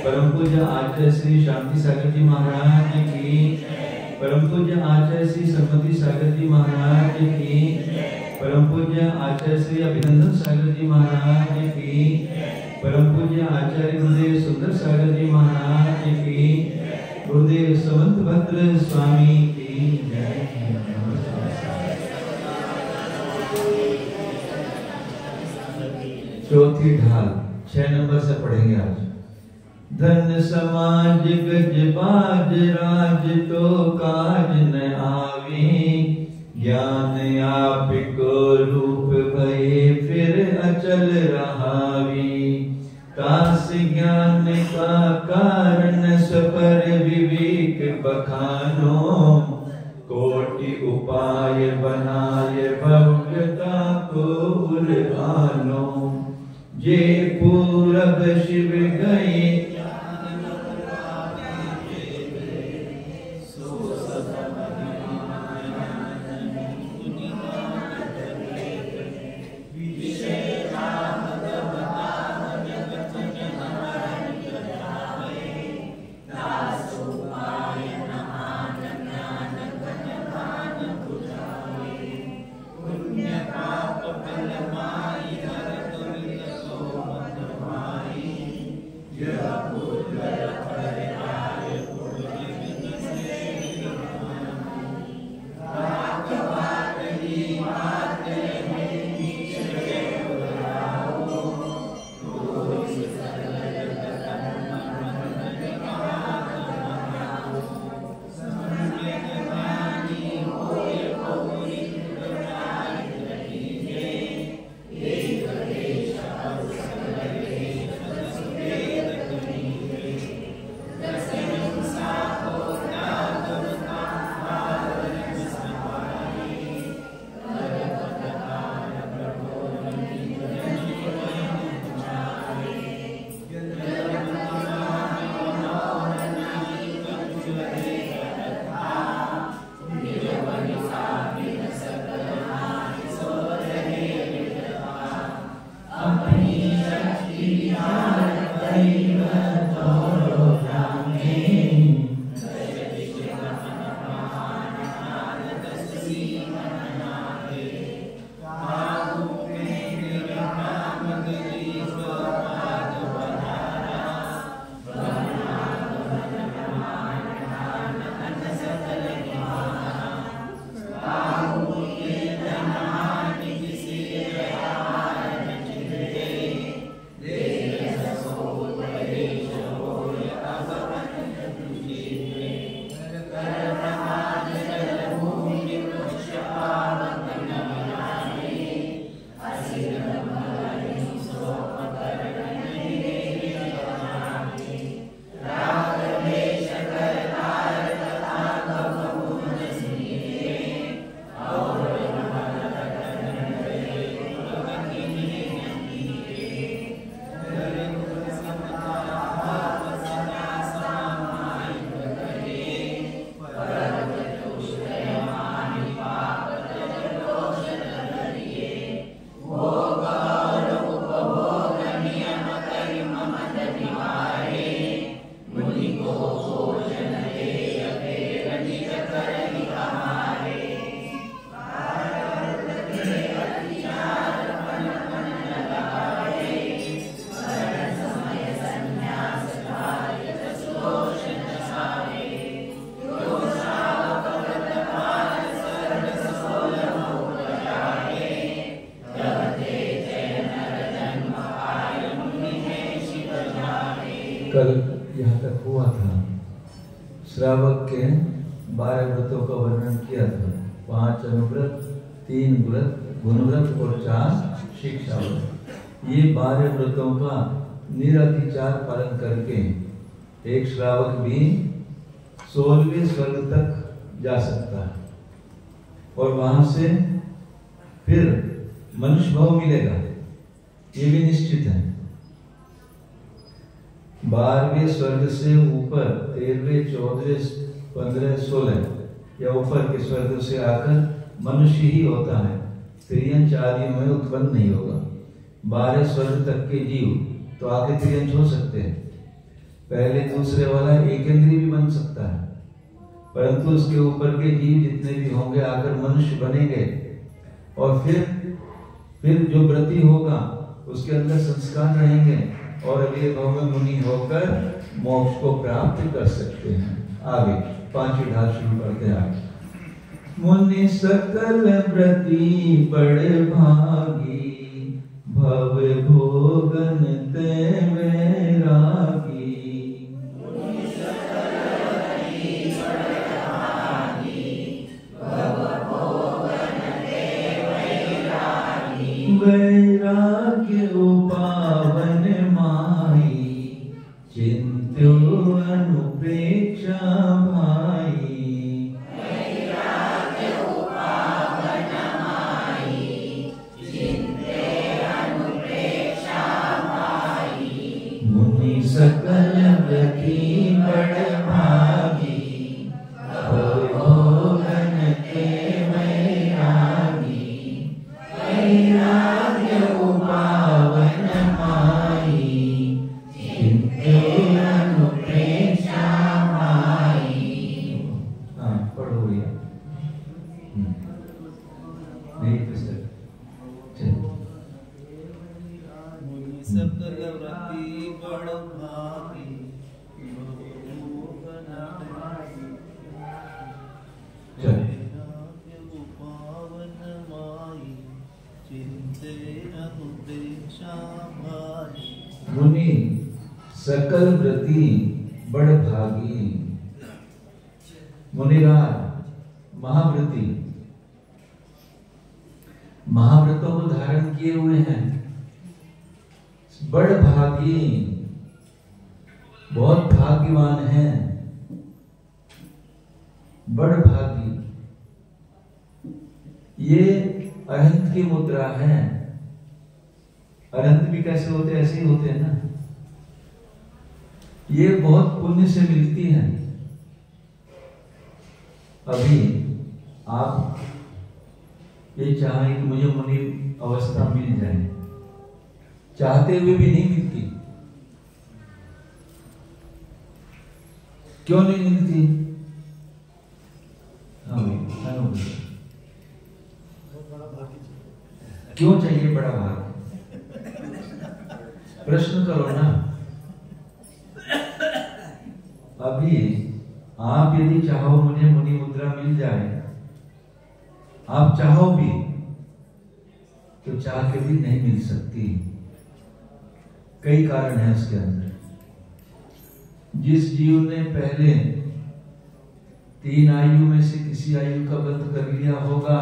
परम पूज्य आचार्य श्री शांति सागर जी महाराज की, परम पूज्य आचार्य श्री सरस्वती सागर जी महाराज की, परम पूज्य आचार्य श्री अभिनंदन सागर जी महाराज की, परम पूज्य आचार्य गुरुदेव सुंदर सागर जी महाराज की, गुरुदेव समंत भद्र स्वामी की जय। चौथी ढाल 6 नंबर से पढ़ेंगे आज। धन समाज गज बाज राज तो काज न आवे, ज्ञान आप को रूप भये फिर अचल रहावे। कास ज्ञान का कारण सपर विवेक बखानो, कोटि उपाय बनाय भव्यता को उर्गानो। जे पूरब शिव गए कल यहाँ तक हुआ था। श्रावक के 12 व्रतों का वर्णन किया था। 5 अनुव्रत, 3 व्रत, गुणव्रत और 4 शिक्षा व्रत। ये 12 व्रतों का निरतिचार पालन करके एक श्रावक भी 16वें स्वर्ग तक जा सकता है और वहां से फिर मनुष्य भाव मिलेगा, ये भी निश्चित है। 12वें स्वर्ग से ऊपर 13वें, 14वें, 15, 16 या ऊपर के स्वर्ग से आकर मनुष्य ही होता है, त्रियंच आदि में उत्पन्न नहीं होगा। 12 स्वर्ग तक के जीव तो आगे त्रियंच हो सकते हैं, पहले दूसरे वाला एक इंद्रिय भी बन सकता है, परंतु उसके ऊपर के जीव जितने भी होंगे आकर मनुष्य बनेंगे और फिर जो व्रती होगा उसके अंदर संस्कार रहेंगे और अगले भाव में मुनि होकर मोक्ष को प्राप्त कर सकते हैं। आगे पांचवी ढाल शुरू करते हैं। आगे मुनि सकल व्रती बड़े भागी, भव भोगन ते वैरागी। वैराग्य उपावन माई, चिंत्यो अनुप्रेक्षा भाई। वैराग्य उपावन माई, चिंत्य अनुप्रेक्षा भाई। मुनि सकल व्रती बड़ भागी, भोगन के वैरागी। वैराग्य उपावन माई, चिंत्य अनुप्रेक्षा भाई। हाँ पढ़ो भैया। नहीं पुस्तक मुनि सकल व्रती बड़ भागी, वैराग्य उपावन माई, चिंत्य अनुप्रेक्षा भाई। मुनि सकल व्रती बड़ भागी। मुनिराज महाव्रती, महाव्रतों को धारण किए हुए हैं, बड़ भागी, बहुत भाग्यवान हैं, बड़ भागी। ये अरहंत की मुद्रा है। अरहंत भी कैसे होते हैं? ऐसे ही होते हैं ना। ये बहुत पुण्य से मिलती है। अभी आप ये चाहें कि मुझे मुनि अवस्था मिल जाए, चाहते हुए भी नहीं मिलती। क्यों नहीं मिलती? हाँ भाई, क्यों चाहिए बड़ा भाग? प्रश्न करो ना। अभी आप यदि चाहो मुझे मुनि मुद्रा मिल जाए, आप चाहो भी तो चाह के भी नहीं मिल सकती। कई कारण है उसके अंदर। जिस जीव ने पहले 3 आयु में से किसी आयु का बंध कर लिया होगा,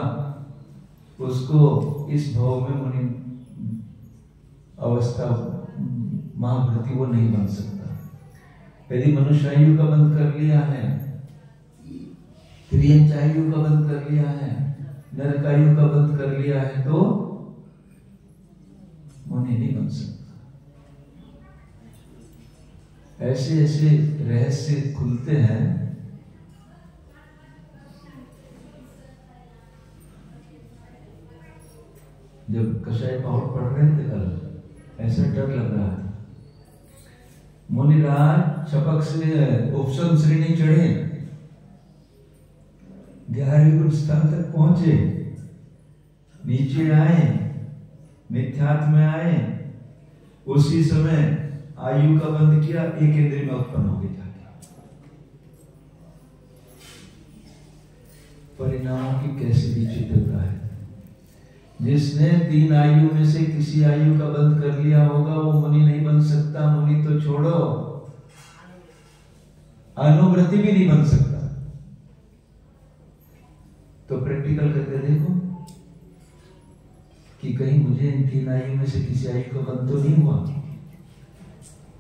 उसको इस भाव में मुनि अवस्था महाव्रती वो नहीं बन सकता। यदि मनुष्य आयु का बंध कर लिया है, त्रियंच आयु का बंध कर लिया है, नरक आयु का बंध कर लिया है, तो मुनि नहीं बन सकता। ऐसे ऐसे रहस्य खुलते हैं। जब कषाय पाउड पढ़ रहे थे कल, ऐसा डर लग रहा था। मुनिराज छपक से उपसम श्रेणी चढ़े, 11वीं गुण स्थान तक पहुंचे, नीचे आए, मिथ्यात्व में आए, उसी समय आयु का बंध किया, एक इंद्रिय में उत्पन्न हो गई जाके। परिणामों की कैसी विचित्रता है। जिसने 3 आयु में से किसी आयु का बंध कर लिया होगा वो मुनि नहीं बन सकता। मुनि तो छोड़ो, अनुव्रती भी नहीं बन सकता। तो प्रैक्टिकल करके देखो कि कहीं मुझे इन 3 आयु में से किसी आयु का बंध तो नहीं हुआ।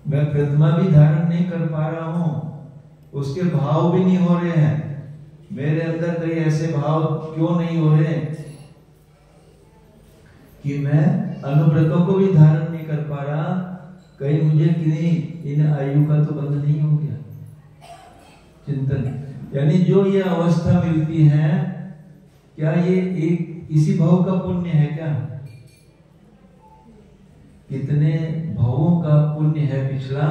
मैं प्रतिमा भी धारण नहीं कर पा रहा हूं, उसके भाव भी नहीं हो रहे हैं। मेरे अंदर कई ऐसे भाव क्यों नहीं हो रहे कि मैं अनुव्रतों को भी धारण नहीं कर पा रहा। कहीं मुझे किन्हीं इन आयु का तो बंध नहीं हो गया। चिंतन, यानी जो ये अवस्था मिलती है, क्या ये एक इसी भाव का पुण्य है क्या? कितने भावों का पुण्य है पिछला,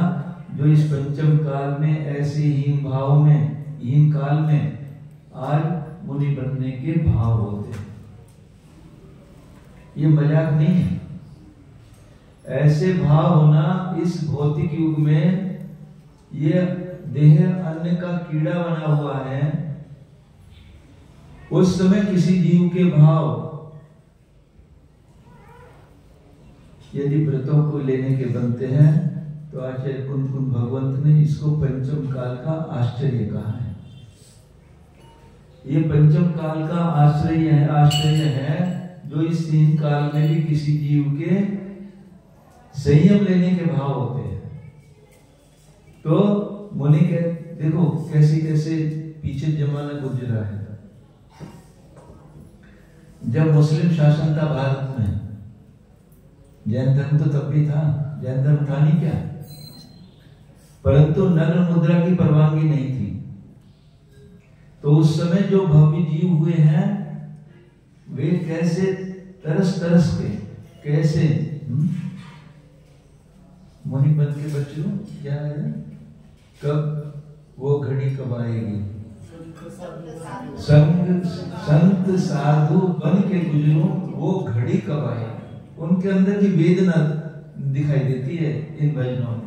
जो इस पंचम काल में ऐसे हीन काल में आज मुनि बनने के भाव होते हैं। ये मजाक नहीं है। ऐसे भाव होना इस भौतिक युग में, ये देह अन्न का कीड़ा बना हुआ है। उस समय किसी जीव के भाव यदि व्रतों को लेने के बनते हैं तो आचार्य कुंद भगवंत ने इसको पंचम काल का आश्चर्य कहा है। ये पंचम काल का आश्चर्य है जो इस तीन काल में भी किसी जीव के संयम लेने के भाव होते हैं। तो मुनि के देखो कैसे कैसे पीछे जमाना गुजरा है। जब मुस्लिम शासन था भारत में, जैन धर्म तो तब भी था, जैन धर्म था नहीं क्या, परंतु नग्न मुद्रा की परवानगी नहीं थी। तो उस समय जो भव्य जीव हुए हैं वे कैसे तरस के कैसे मुनि बन के बच्चों क्या है, कब वो घड़ी कब आएगी, संत साधु बन के गुजरूं वो घड़ी कब आएगी। उनके अंदर की वेदना दिखाई देती है इन भजनों में।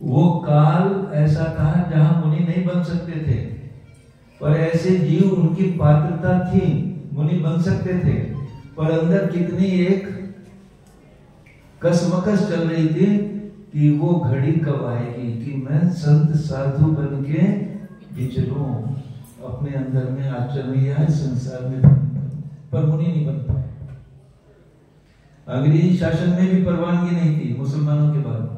वो काल ऐसा था जहां मुनि नहीं बन सकते थे, पर ऐसे जीव उनकी पात्रता थी, मुनि बन सकते थे, पर अंदर कितनी एक कसमकस चल रही थी कि वो घड़ी कब आएगी कि मैं संत साधु बन के विचरूं अपने अंदर में आचरण या संसार में, पर मुनि नहीं बन पाए। अंग्रेजी शासन में भी परवानगी नहीं थी मुसलमानों के बाद।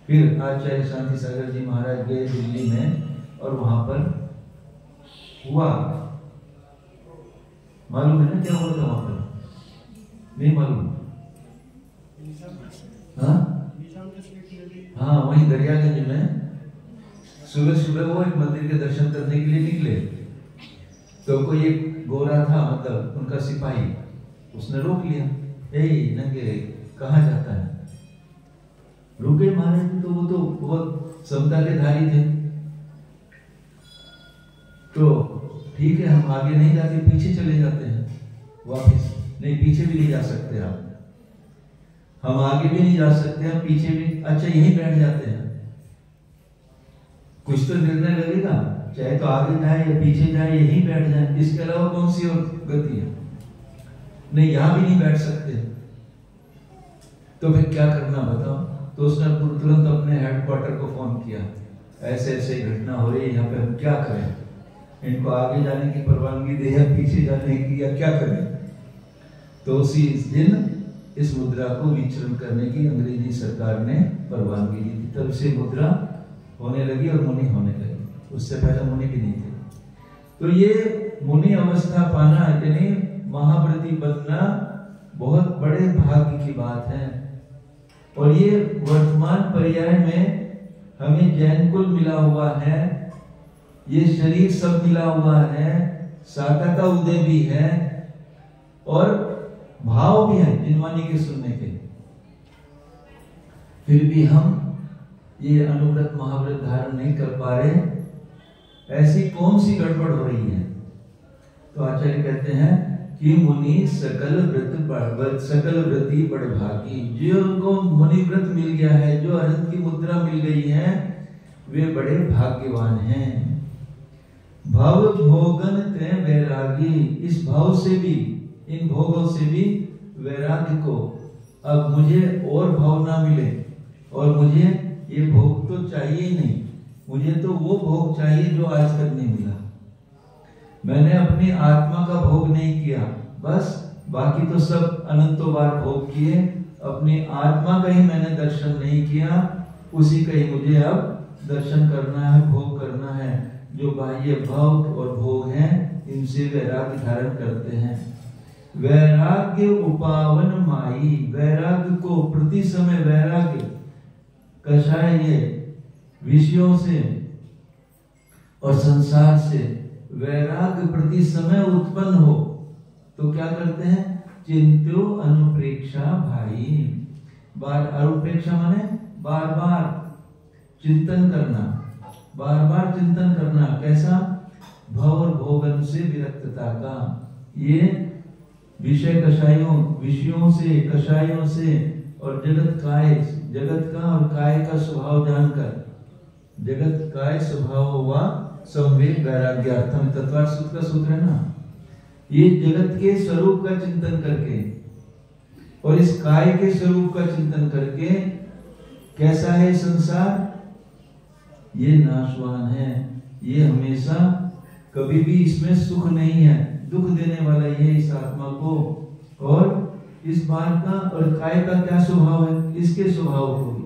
फिर आचार्य शांति सागर जी महाराज गए दिल्ली में और वहां पर हुआ, मालूम है ना क्या हुआ था वहां पर? नहीं मालूम? हाँ, वहीं दरियागंज में सुबह सुबह वो एक मंदिर के दर्शन करने के लिए निकले। तो कोई एक गोरा था, मतलब उनका सिपाही, उसने रोक लिया। नंगे कहाँ जाता है? रुके महाराज, तो वो तो बहुत समता के धारी थे। तो ठीक है, हम आगे नहीं जाते, पीछे चले जाते हैं वापस। नहीं, पीछे भी नहीं जा सकते आप, हम आगे भी नहीं जा सकते, हम पीछे भी। अच्छा, यहीं बैठ जाते हैं। कुछ तो निर्णय लगेगा, चाहे तो आगे जाए या पीछे जाए, यहीं बैठ जाए, इसके अलावा कौन सी और गति है? नहीं, यहां भी नहीं बैठ सकते। तो फिर क्या करना बताओ? तो उसने तुरंत अपने हेडक्वार्टर को फोन किया, ऐसे ऐसे घटना हो रही है यहाँ पे, हम क्या करें? इनको आगे जाने की परवानगी दे या पीछे जाने की, या क्या करें? तो उसी दिन इस मुद्रा को विचरण करने की अंग्रेजी सरकार ने परवानगी दी थी। तब से मुद्रा होने लगी और मुनि होने लगे। उससे पहले मुनि भी नहीं थे। तो ये मुनि अवस्था पाना यानी महाव्रती बनना बहुत बड़े भाग्य की बात है। और ये वर्तमान पर्याय में हमें जैन कुल मिला हुआ है, ये शरीर सब मिला हुआ है, शाखा का उदय भी है और भाव भी है जिनवानी के सुनने के। फिर भी हम ये अनुव्रत महाव्रत धारण नहीं कर पा रहे, ऐसी कौन सी गड़बड़ हो रही है? तो आचार्य कहते हैं कि मुनि सकल व्रती बड़भागी। जो उनको मुनि व्रत मिल गया है, जो अनंत की मुद्रा मिल गई है, वे बड़े भाग्यवान हैं। भव भोगन ते वैरागी, इस भाव से भी, इन भोगों से भी वैराग्य को, अब मुझे और भाव ना मिले और मुझे ये भोग तो चाहिए ही नहीं, मुझे तो वो भोग चाहिए जो आज तक नहीं मिला। मैंने अपनी आत्मा का भोग नहीं किया, बस बाकी तो सब अनंतों बार भोग किए, अपनी आत्मा का ही मैंने दर्शन नहीं किया, उसी का ही मुझे अब दर्शन करना है, भोग करना है। जो बाह्य भोग और भोग हैं, इनसे वैराग्य धारण करते हैं। वैराग्य उपावन माई, वैराग्य को प्रति समय, वैराग्य कषाय ये विषयों से और संसार से वैराग्य प्रति समय उत्पन्न हो तो क्या करते हैं? चिंत्यो अनुप्रेक्षा भाई। अनुप्रेक्षा माने बार बार चिंतन करना, बार बार चिंतन करना। कैसा? भव और भोगन से विरक्तता का। ये विषय कषायों, विषयों से, कषायों से और जगत का और काय का स्वभाव जानकर, जगत काय स्वभाव हुआ संवेग वैराग्यार्थम, तत्वार्थ सूत्र का सूत्र है ना। ये जगत के स्वरूप का चिंतन करके और इस काय के स्वरूप का चिंतन करके, कैसा है संसार? ये नाशवान है, ये हमेशा कभी भी इसमें सुख नहीं है, दुख देने वाला ये इस आत्मा को। और इस बात का और काय का क्या स्वभाव है? इसके स्वभाव को भी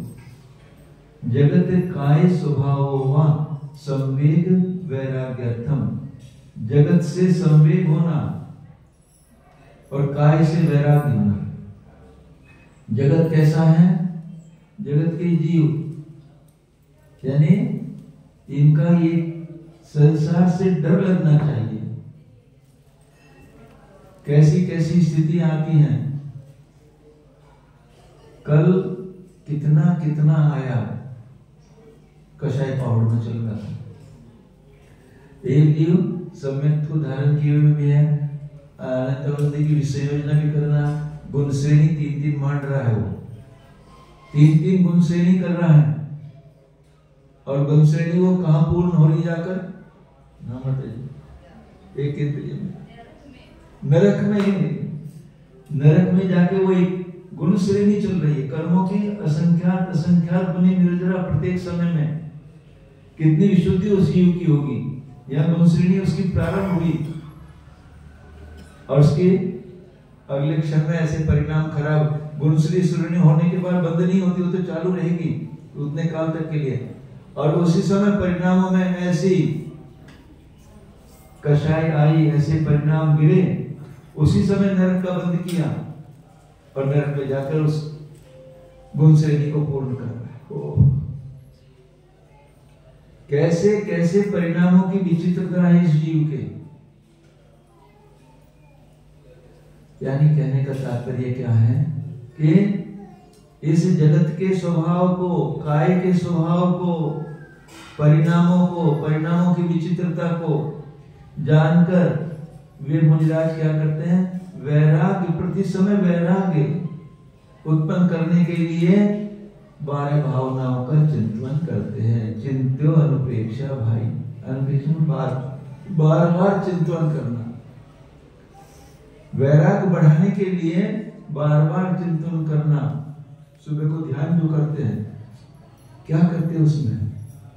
जगत काय स्वभाव हुआ संवेग वैराग्यर्थम, जगत से संवेग होना और काय से वैराग्य होना। जगत कैसा है? जगत के जीव, यानी इनका ये संसार से डर लगना चाहिए। कैसी कैसी स्थिति आती हैं। कल कितना कितना आया, कषाय पाउडर में चल रहा था। एक जीव सम्यक को धारण किए हुए भी है, अनंत की विषय योजना भी कर रहा, गुण श्रेणी 3-3 मान रहा है। वो 3-3 गुण श्रेणी कर रहा है और गुण श्रेणी वो कहां पूर्ण हो रही जाकर? ना बताइए। एक इंद्रिय में, नरक में जाके वो एक गुण श्रेणी चल रही है। कर्मों की असंख्यात गुणी निर्जरा प्रत्येक समय में कितनी विशुद्धि उस जीव की होगी, यह गुण श्रेणी उसकी प्रारंभ हुई और उसके अगले क्षण में ऐसे परिणाम खराब। गुण श्रेणी होने के बाद बंद नहीं होती, वो तो चालू रहेगी उतने काल तक के लिए। और उसी समय परिणामों में ऐसी कषाय आई, ऐसे परिणाम गिरे, उसी समय नरक का बंद किया और नरक में जाकर उस गुण श्रेणी को पूर्ण कर रहा है। कैसे कैसे परिणामों की विचित्रता है इस जीव के। यानी कहने का तात्पर्य क्या है कि इस जगत के स्वभाव को, काय के स्वभाव को, परिणामों की विचित्रता को जानकर वे मुनिराज क्या करते हैं? वैराग्य, प्रति समय वैराग्य उत्पन्न करने के लिए 12 भावनाओं का चिंतन करते हैं। चिंत्यो अनुपेक्षा भाई, अनुपेक्षा बार बार चिंतन करना। वैराग्य बढ़ाने के लिए बार बार चिंतन करना। सुबह को ध्यान जो करते हैं, क्या करते हैं उसमें?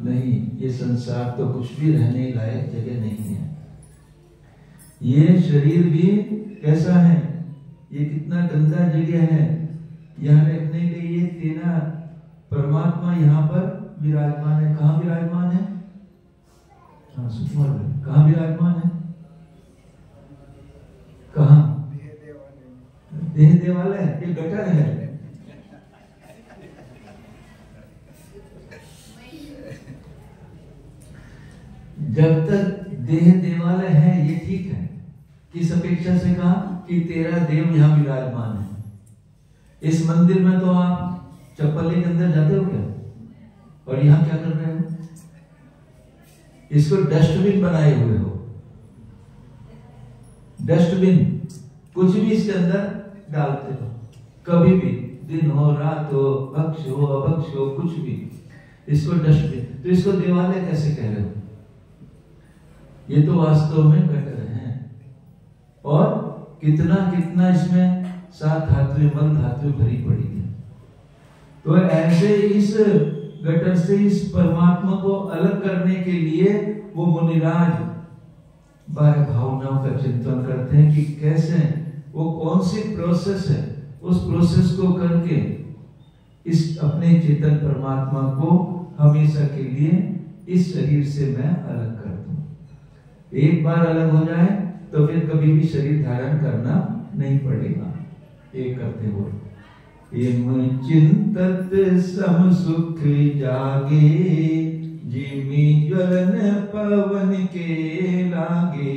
नहीं, ये संसार तो कुछ भी रहने लायक जगह नहीं है। ये शरीर भी कैसा है? ये कितना गंदा जगह है। यहाँ रहने के लिए तेरा परमात्मा यहाँ पर विराजमान है। कहाँ विराजमान है? हाँ, सुकुमार भाई, कहाँ विराजमान है? कहाँ? देह देवालय है, ये गटर है। जब तक देह देवालय है ये ठीक है। किस अपेक्षा से कहा कि तेरा देव यहाँ विराजमान है। इस मंदिर में तो आप चप्पल लेकर अंदर जाते हो क्या? और यहाँ क्या कर रहे हो? इसको डस्टबिन बनाए हुए हो। डस्टबिन, कुछ भी इसके अंदर डालते हो, कभी भी, दिन हो, रात हो, भक्ष हो, अभक्ष हो, कुछ भी, इसको डस्टबिन। तो इसको देवालय कैसे कह रहे हो? ये तो वास्तव में गटर है। और कितना कितना इसमें सात धातुएं, मल धातुएं भरी पड़ी है। तो ऐसे इस गटर से इस परमात्मा को अलग करने के लिए वो मुनिराज 12 भावनाओं का चिंतन करते हैं कि कैसे, वो कौन सी प्रोसेस है, उस प्रोसेस को करके इस अपने चेतन परमात्मा को हमेशा के लिए इस शरीर से मैं अलग कर दूं। एक बार अलग हो जाए तो फिर कभी भी शरीर धारण करना नहीं पड़ेगा। एक करते हो, चिंतत सम सुख जागे, जिमी ज्वलन पवन के लागे।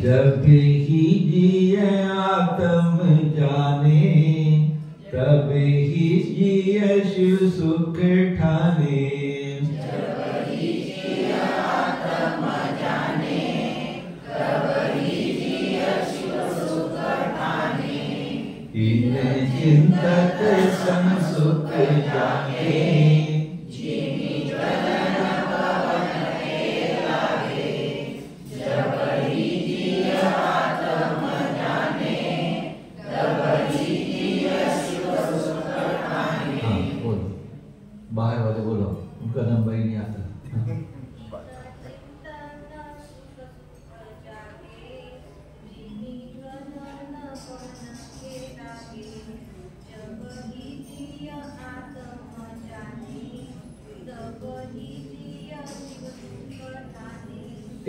जब ही जिए आत्म जाने, तब ही जिए शिव सुख ठाने। जब ही जिए आत्म जाने, तब ही जिए शिव सुख ठाने। इन चिंतक सम सुख जागे, जिमी ज्वलन पवन के लागे। जब ही जिए आत्म जाने, तब ही जिए शिव सुख ठाने। हाँ बोलो, बाहर वाले बोलो, उनका नंबर ही नहीं आता।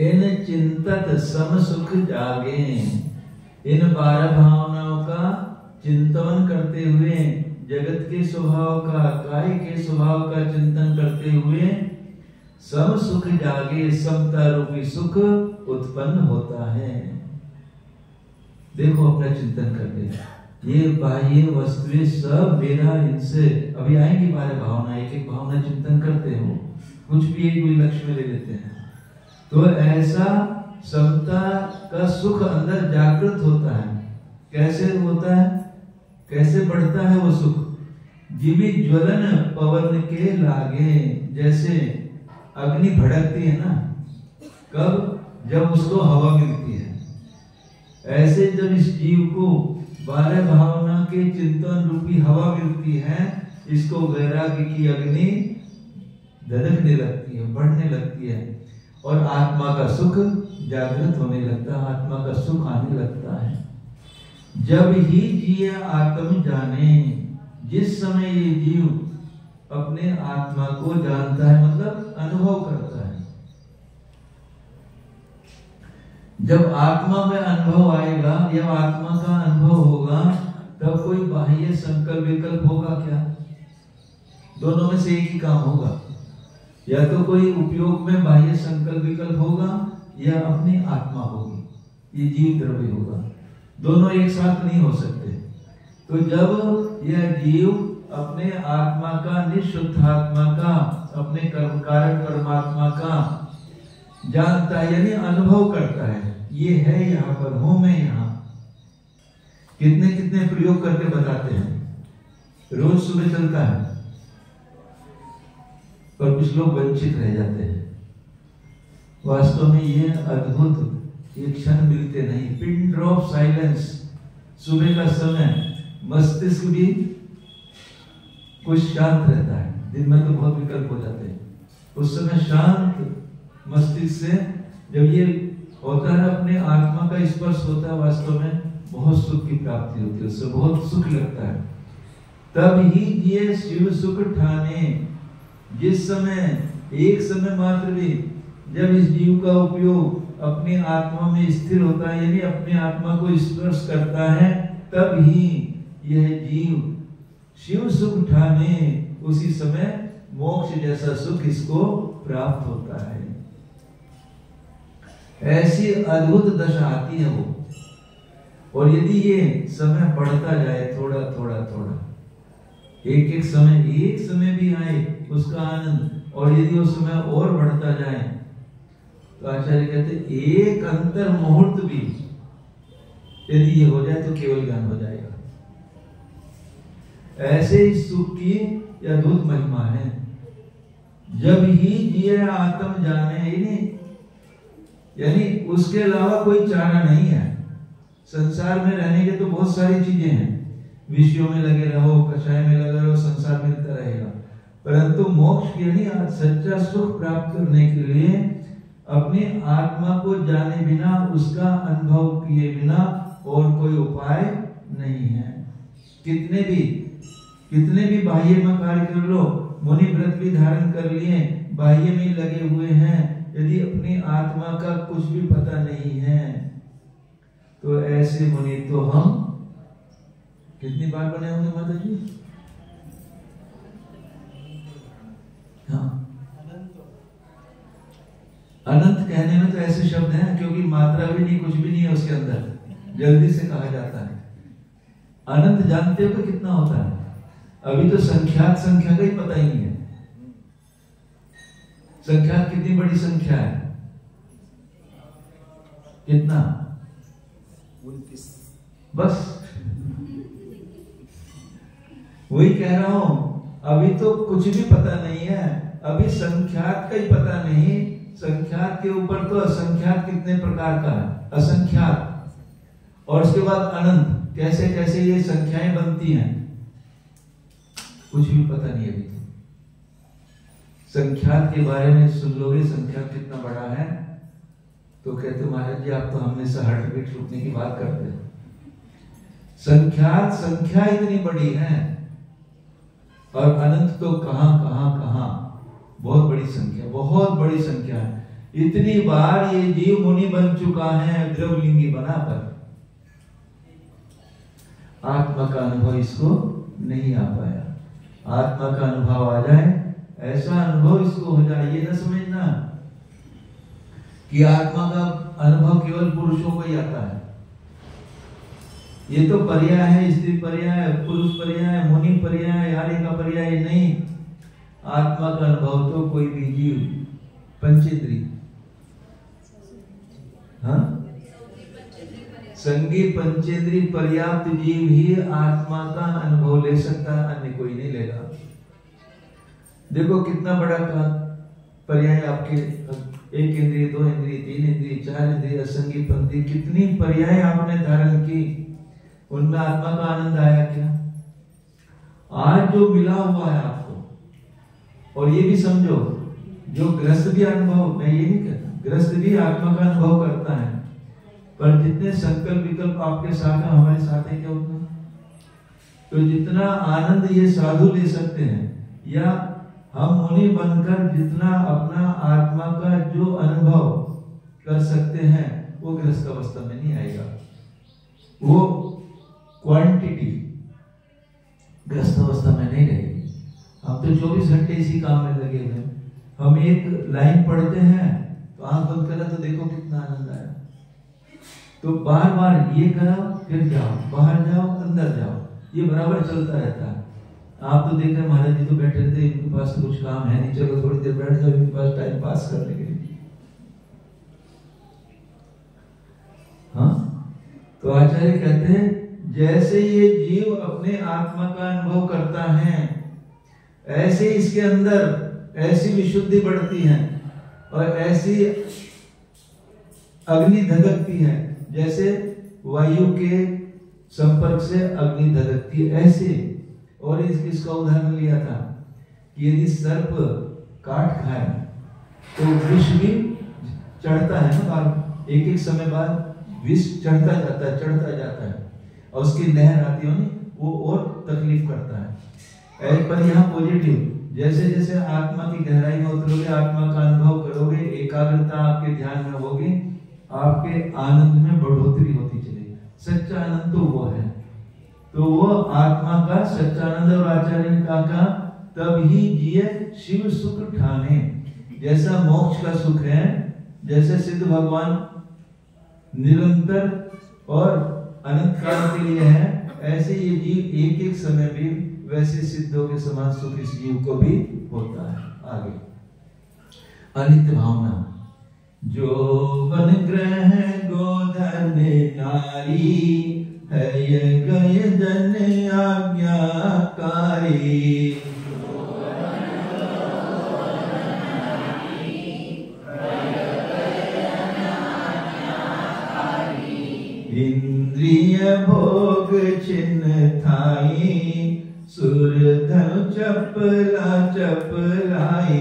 इन चिंतत सम सुख जागे, इन 12 भावनाओं का चिंतन करते हुए, जगत के स्वभाव का, काय के स्वभाव का चिंतन करते हुए सम सुख जागे, समता रूपी सुख उत्पन्न होता है। देखो अपना चिंतन करके, ये बाह्य वस्तुएं सब मेरा, इनसे अभी आएंगी 12 भावना, एक एक भावना चिंतन करते हो, कुछ भी एक कोई लक्ष्य में ले लेते हैं। तो ऐसा समता का सुख अंदर जागृत होता है। कैसे होता है, कैसे बढ़ता है वो सुख? जिमी ज्वलन पवन के लागे, जैसे अग्नि भड़कती है ना, कब? जब उसको हवा मिलती है। ऐसे जब इस जीव को 12 भावना के चिंतन रूपी हवा मिलती है, इसको वैराग्य की अग्नि धधकने लगती है, बढ़ने लगती है, और आत्मा का सुख जागृत होने लगता है, आत्मा का सुख आने लगता है। जब ही जिए आत्म जाने, जिस समय ये जीव अपने आत्मा को जानता है, मतलब अनुभव करता है। जब आत्मा में अनुभव आएगा, जब आत्मा का अनुभव होगा, तब कोई बाह्य संकल्प विकल्प होगा क्या? दोनों में से एक ही काम होगा, या तो कोई उपयोग में बाह्य संकल्प विकल्प होगा, या अपनी आत्मा होगी, ये जीव द्रव्य होगा। दोनों एक साथ नहीं हो सकते। तो जब यह जीव अपने आत्मा का, निःशुद्ध आत्मा का, अपने कर्म कारक परमात्मा का जानता है, यानी अनुभव करता है, ये है यहाँ पर, हूं मैं यहाँ। कितने कितने प्रयोग करके बताते हैं, रोज सुबह चलता है, पर कुछ लोग वंचित रह जाते हैं। वास्तव में ये अद्भुत, ये क्षण मिलते नहीं। पिन ड्रॉप साइलेंस, सुबह का समय मस्तिष्क भी कुछ शांत रहता है। दिन में तो बहुत विकल्प हो जाते हैं, उस समय शांत मस्तिष्क से जब ये होता है, अपने आत्मा का स्पर्श होता है, वास्तव में बहुत सुख की प्राप्ति होती है, उससे बहुत सुख लगता है। तब ही ये शिव सुख ठाने, जिस समय, एक समय मात्र भी जब इस जीव का उपयोग अपनी आत्मा में स्थिर होता है, यानी अपने आत्मा को स्पर्श करता है, तब ही यह जीव शिव सुख ठाने, उसी समय मोक्ष जैसा सुख इसको प्राप्त होता है। ऐसी अद्भुत दशा आती है वो। और यदि ये समय बढ़ता जाए, थोड़ा थोड़ा थोड़ा, एक एक समय भी आए उसका आनंद, और यदि वो समय और बढ़ता जाए, तो आचार्य कहते एक अंतर मुहूर्त भी यदि ये हो जाए तो केवल ज्ञान हो जाएगा। ऐसे ही सुख की अद्भुत महिमा है। जब ही जिए आत्म जाने, यानी उसके अलावा कोई चारा नहीं है। संसार में रहने के तो बहुत सारी चीजें हैं, विषयों में लगे रहो, कषाय में लगे रहो, संसार मिलता रहेगा, परंतु मोक्ष के लिए सच्चा सुख प्राप्त करने के लिए अपनी आत्मा को जाने बिना, उसका अनुभव किए बिना और कोई उपाय नहीं है। कितने भी बाह्य में कार्य कर लो, मुनि व्रत भी धारण कर लिए, बाह्य में लगे हुए हैं, यदि अपनी आत्मा का कुछ भी पता नहीं है, तो ऐसे मुनि तो हम कितनी बार बने होंगे माता जी? हाँ, अनंत कहने में तो ऐसे शब्द हैं क्योंकि मात्रा भी नहीं, कुछ भी नहीं है उसके अंदर, जल्दी से कहा जाता है। अनंत जानते हो कि कितना होता है? अभी तो संख्या का ही पता ही नहीं है। संख्या कितनी बड़ी संख्या है? कितना? 29। बस वही कह रहा हूं, अभी तो कुछ भी पता नहीं है, अभी संख्यात का ही पता नहीं। संख्यात के ऊपर तो असंख्यात कितने प्रकार का है, असंख्यात, और उसके बाद अनंत, कैसे कैसे ये संख्याएं बनती हैं, कुछ भी पता नहीं अभी तो। संख्यात के बारे में सुन लोगे, संख्या कितना बड़ा है, तो कहते महाराज जी आप तो हमने से हट बीट रुकने की बात करते हैं। संख्यात संख्या इतनी बड़ी है, और अनंत तो कहां कहां कहां, बहुत बड़ी संख्या, बहुत बड़ी संख्या है। इतनी बार ये जीव मुनि बन चुका है द्रवलिंगी बनाकर, आत्मा का अनुभव इसको नहीं आ पाया। आत्मा का अनुभव आ जाए, ऐसा अनुभव इसको हो जाए, ये न समझना कि आत्मा का अनुभव केवल पुरुषों को ही आता है। ये तो पर्याय है, स्त्री पर्याय, पुरुष पर्याय, मुनि पर्याय, यारी का पर्याय नहीं। आत्मा का अनुभव तो कोई भी जीव, पंचेंद्रिय, हाँ, संगी पंचेंद्रिय पर्याप्त जीव ही आत्मा का अनुभव ले सकता है, अन्य कोई नहीं लेगा। देखो कितना बड़ा पर्याय आपके, एक इंद्रिय, दो इंद्रिय, तीन इंद्रिय, चार इंद्रिय, असंगी पंक्ति, कितनी पर्याय आपने धारण की, उनमें आत्मा का आनंद आया क्या? आज जो मिला हुआ है आपको, और ये भी समझो जो ग्रस्त भी अनुभव, मैं ये नहीं कहता, ग्रस्त भी आत्मा का अनुभव करता है, पर जितने संकल्प विकल्प आपके साथ है, हमारे साथ है क्या उतना? तो जितना आनंद ये साधु ले सकते हैं, या हम मुनि बनकर जितना अपना आत्मा का जो अनुभव कर सकते हैं, वो ग्रस्त अवस्था में नहीं आएगा। वो क्वांटिटी ग्रस्त अवस्था में नहीं रहेगी। हम तो 24 घंटे इसी काम में लगे हुए हैं। हम एक लाइन पढ़ते हैं तो आंख बंद करा तो देखो कितना आनंद आया। तो बार बार ये करो, फिर जाओ, बाहर जाओ, अंदर जाओ, ये बराबर चलता रहता है। आप तो देख रहे महाराज जी तो बैठे रहते, इनके पास तो कुछ काम है नहीं, चलो थोड़ी देर बैठ जाओ, इनके पास टाइम पास करने के लिए। हाँ, तो आचार्य कहते हैं जैसे ये जीव अपने आत्मा का अनुभव करता है, ऐसे इसके अंदर ऐसी विशुद्धि बढ़ती है और ऐसी अग्नि धधकती है, जैसे वायु के संपर्क से अग्नि धधकती है, ऐसे। और इसका उदाहरण लिया था कि यदि सर्प काट खाए तो विष भी चढ़ता है ना, एक एक समय बाद विष चढ़ता जाता है और उसकी लहर आती है, वो और तकलीफ करता है। पर यहाँ पॉजिटिव, जैसे जैसे आत्मा की गहराई में उतरोगे, आत्मा का अनुभव करोगे, एकाग्रता आपके ध्यान में होगी, आपके आनंद में बढ़ोतरी होती चलेगी। सच्चा आनंद तो वो है, तो वो आत्मा का सच्चा आनंद। और आचार्य ने कहा तब ही जिए शिव सुख ठाने, जैसा मोक्ष का सुख है, जैसे सिद्ध भगवान निरंतर और अनंत काल के लिए है, ऐसे ये जीव एक एक समय भी वैसे सिद्धों के समान सुख इस जीव को भी होता है। आगे अनित्य भावना, जो वन ग्रह गोधन नारी है, ये गय जन आज्ञाकारी, इंद्रिय भोग छिन्न थाई, सुर धनु चपला चपलाई,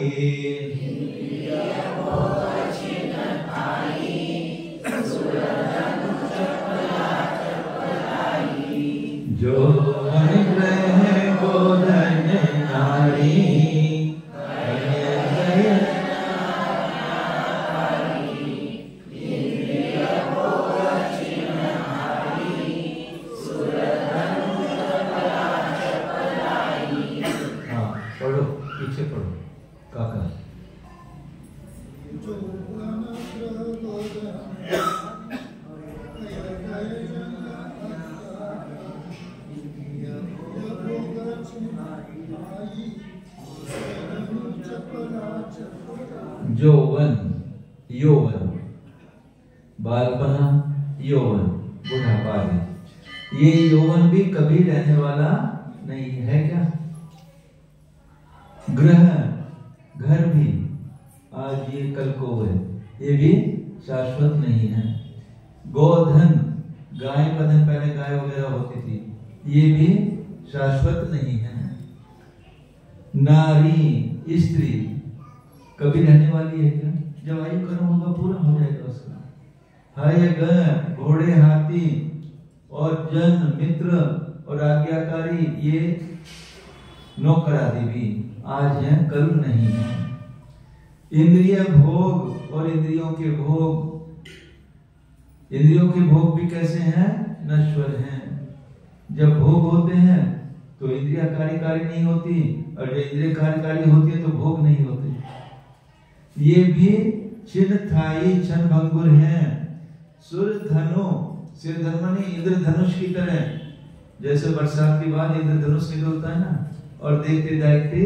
जो अनुग्रह गोधन नारी, जो यौवन, यौवन, बालपना, यौवन, बुढ़ापा भी। ये यौवन भी कभी रहने वाला नहीं है क्या? ग्रह, घर भी आज ये कल को है, ये भी शाश्वत नहीं है। गोधन, गाय बधन, पहले गाय वगैरह होती थी, ये भी शाश्वत नहीं है। नारी, स्त्री कभी रहने वाली है क्या? जब आयु कर्म होगा पूरा हो जाएगा उसका। हय गण, घोड़े, हाथी और जन, मित्र और आज्ञाकारी, ये नौकर आदि भी आज हैं, कल नहीं है। इंद्रिय भोग और इंद्रियों के भोग, इंद्रियों के भोग भी कैसे हैं? नश्वर हैं। जब भोग होते हैं तो इंद्रिया कार्यकारी नहीं होती, और जब इंद्रिय कार्यकारी होती है तो भोग नहीं होते। ये भी छिन्न थाई क्षण भंगुर हैं। सुर धनु, सिर धर्मनी इंद्रधनुष की तरह, जैसे बरसात के बाद इंद्रधनुष निकलता है ना, और देखते देखते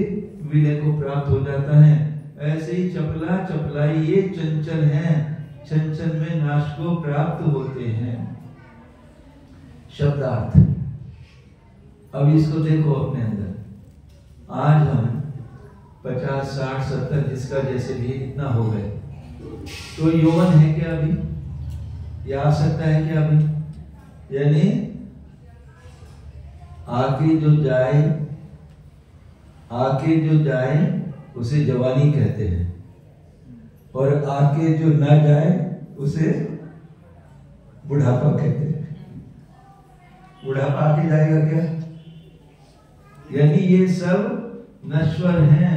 विलय को प्राप्त हो जाता है, ऐसे ही चपला चपलाई ये चंचल हैं, चंचल में नाश को प्राप्त होते हैं। शब्दार्थ, अब इसको देखो अपने अंदर। आज हम 50, 60, 70 जिसका जैसे भी इतना हो गए, तो यौवन है क्या अभी? या आ सकता है क्या अभी? यानी आके जो जाए उसे जवानी कहते हैं, और आके जो ना जाए उसे बुढ़ापा कहते हैं। बुढ़ापा आके जाएगा क्या? यानी ये सब नश्वर हैं,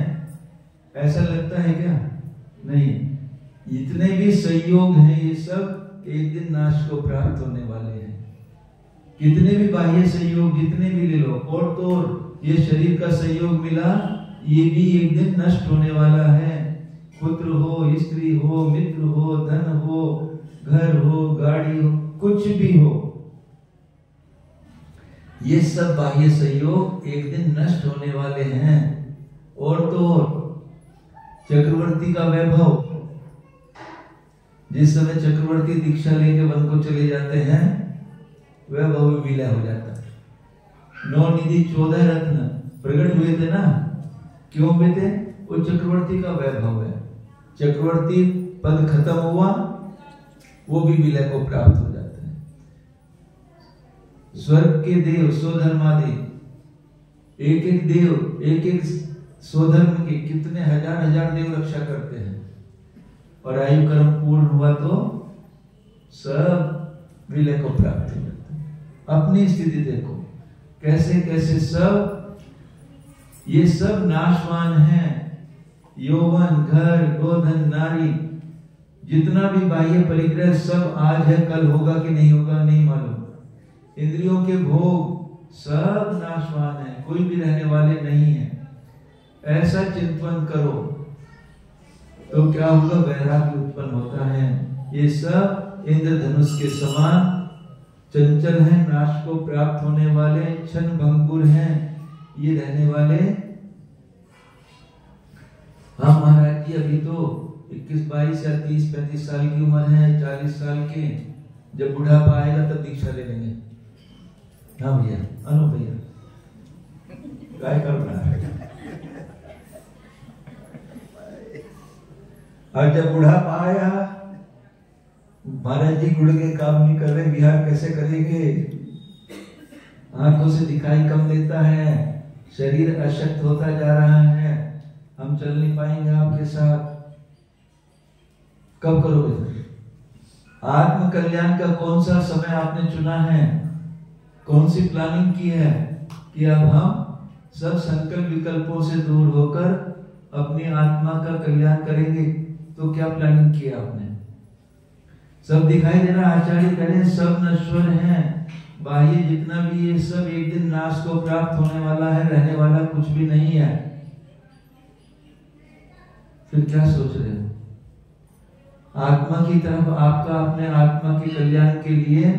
ऐसा लगता है क्या? नहीं, इतने भी संयोग हैं, ये सब एक दिन नाश को प्राप्त होने वाले हैं। कितने भी बाह्य संयोग जितने भी ले लो, और तो ये शरीर का संयोग मिला, ये भी एक दिन नष्ट होने वाला है। पुत्र हो, स्त्री हो, मित्र हो, धन हो, घर हो, गाड़ी हो, कुछ भी हो, ये सब बाह्य संयोग एक दिन नष्ट होने वाले हैं। और तो चक्रवर्ती का वैभव, जिस समय चक्रवर्ती दीक्षा लेके वन को चले जाते हैं, वैभव विलय हो जाता है। 9 निधि 14 रत्न प्रकट हुए थे ना, क्यों हुए थे? वो चक्रवर्ती का वैभव है। चक्रवर्ती पद खत्म हुआ, वो भी विलय को प्राप्त हो जाता है। स्वर्ग के देव स्वधर्मादेव, एक एक देव, एक एक स्वधर्म के कितने हजार हजार देव रक्षा करते हैं, और आयु कर्म पूर्ण हुआ तो सब विलय को प्राप्त हो जाता है। अपनी स्थिति देखो, कैसे कैसे सब ये सब नाशवान हैं। यौवन, घर, गोधन, नारी, जितना भी बाह्य परिग्रह सब आज है, कल होगा कि नहीं होगा नहीं मालूम। इंद्रियों के भोग सब नाशवान है, कोई भी रहने वाले नहीं है। ऐसा चिंतन करो तो क्या होगा? वैराग्य उत्पन्न होता है। ये सब इंद्रधनुष के समान चंचल हैं, नाश को प्राप्त होने वाले, क्षण भंगुर हैं, ये रहने वाले। हम महाराज जी अभी तो 21, 22 या 30, 35 साल की उम्र है, 40 साल के, जब बुढ़ापा आएगा तब दीक्षा ले लेंगे। हाँ भैया, अनु भैया काय कर रहा है। और जब बुढ़ापा आया, महाराज जी गुड़गे काम नहीं कर रहे, विहार कैसे करेंगे? आंखों से दिखाई कम देता है, शरीर अशक्त होता जा रहा है, हम चल नहीं पाएंगे आपके साथ। कब करोगे? आत्म कल्याण का कौन सा समय आपने चुना है? कौन सी प्लानिंग की है कि अब हम सब संकल्प विकल्पों से दूर होकर अपनी आत्मा का कल्याण करेंगे? तो क्या प्लानिंग किया आपने? सब दिखाई दे रहा, आचार्य कह रहे हैं सब नश्वर हैं, बाह्य जितना भी ये सब एक दिन नाश को प्राप्त होने वाला है, रहने वाला कुछ भी नहीं है। फिर क्या सोच रहे हो? आत्मा की तरफ आपका अपने आत्मा के कल्याण के लिए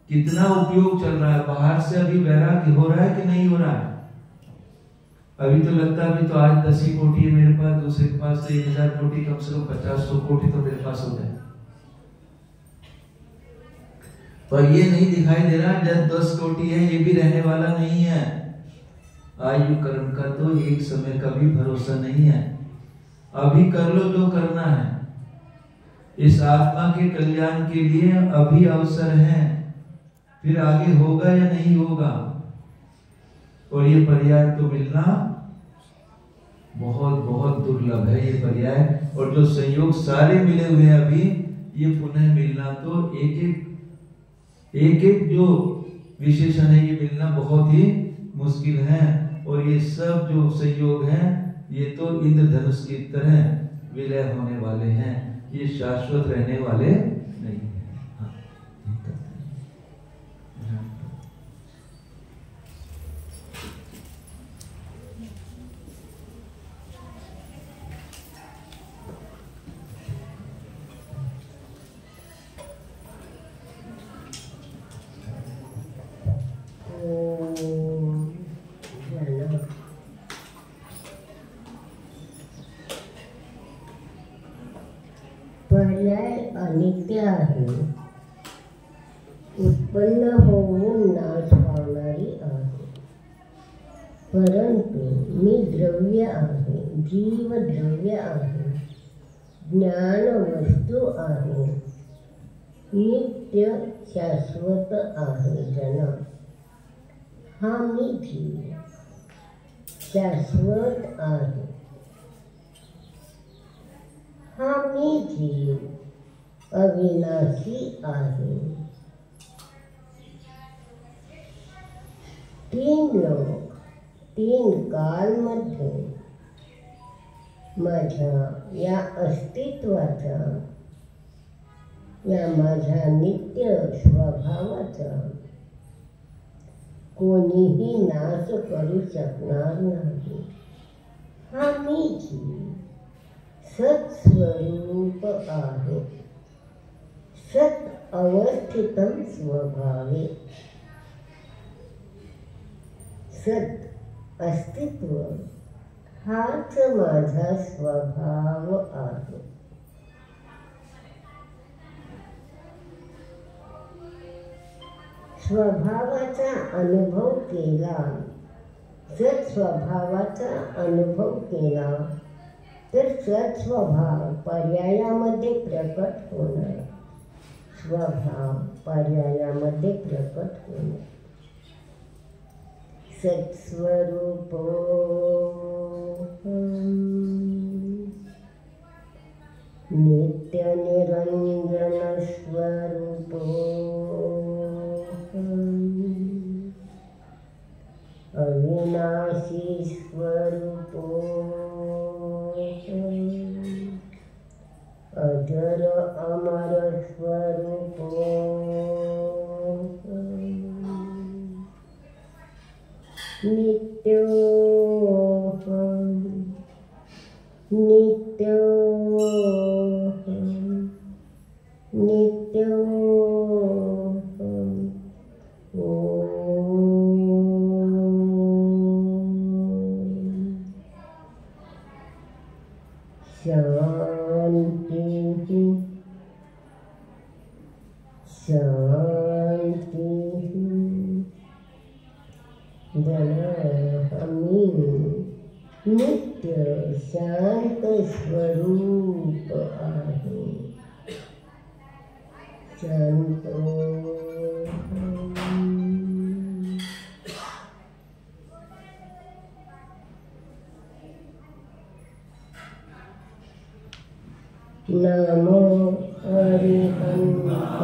कितना उपयोग चल रहा है? बाहर से अभी वैराग्य हो रहा है कि नहीं हो रहा है? अभी तो लगता है अभी तो आज 10 ही कोटि है मेरे पास, दूसरे के पास तो 1000 कोटि, कम से कम 50-100 कोटि तो मेरे पास हो जाए। पर ये नहीं दिखाई दे रहा जब 10 कोटि है ये भी रहने वाला नहीं है। आयु कर्म का तो एक समय का भी भरोसा नहीं है। अभी कर लो जो करना है, इस आत्मा के कल्याण के लिए अभी अवसर है, फिर आगे होगा या नहीं होगा। और ये पर्याय तो मिलना बहुत बहुत दुर्लभ है ये पर्याय। और जो संयोग सारे मिले हुए हैं अभी, ये पुनः मिलना तो एक एक जो विशेषण है ये मिलना बहुत ही मुश्किल है। और ये सब जो संयोग हैं ये तो इंद्रधनुष की तरह विलय होने वाले हैं, ये शाश्वत रहने वाले नहीं है। पर्याय अनित्य आहे, उत्पन्न होऊन नाश पावणारी आहे। परंतु मी द्रव्य आहे, जीव द्रव्य आहे, ज्ञान वस्तू आहे, नित्य शाश्वत आहे। जन हा मी जीव शाश्वत आहे, हा मी जीव अविनाशी आहे। 3 लोक 3 कालमध्ये माझ्या या अस्तित्वाचा, या माझ्या नित्य स्वभावाचा कोणीही नाश करू शकणार नाही। हा मी जीव सत्स्वरूप आहे, सत अवस्थितम स्वभावे। सत अस्तित्व हाच माझा स्वभाव आहे। स्वभावाचा अनुभव केला, सत स्वभावाचा अनुभव केला तर सत्स्वभाव पर्यायामध्ये प्रकट होणार, स्वभाव पर्यायामध्ये प्रकट होणार। सत्स्वरूपो नित्य निरंजन स्वरूपो अविनाशी स्वरूपो अजर अमर स्वरूपो नित्योऽहं नित्य शांत स्वरूप आहे। शांत नमो हरिहंसाय।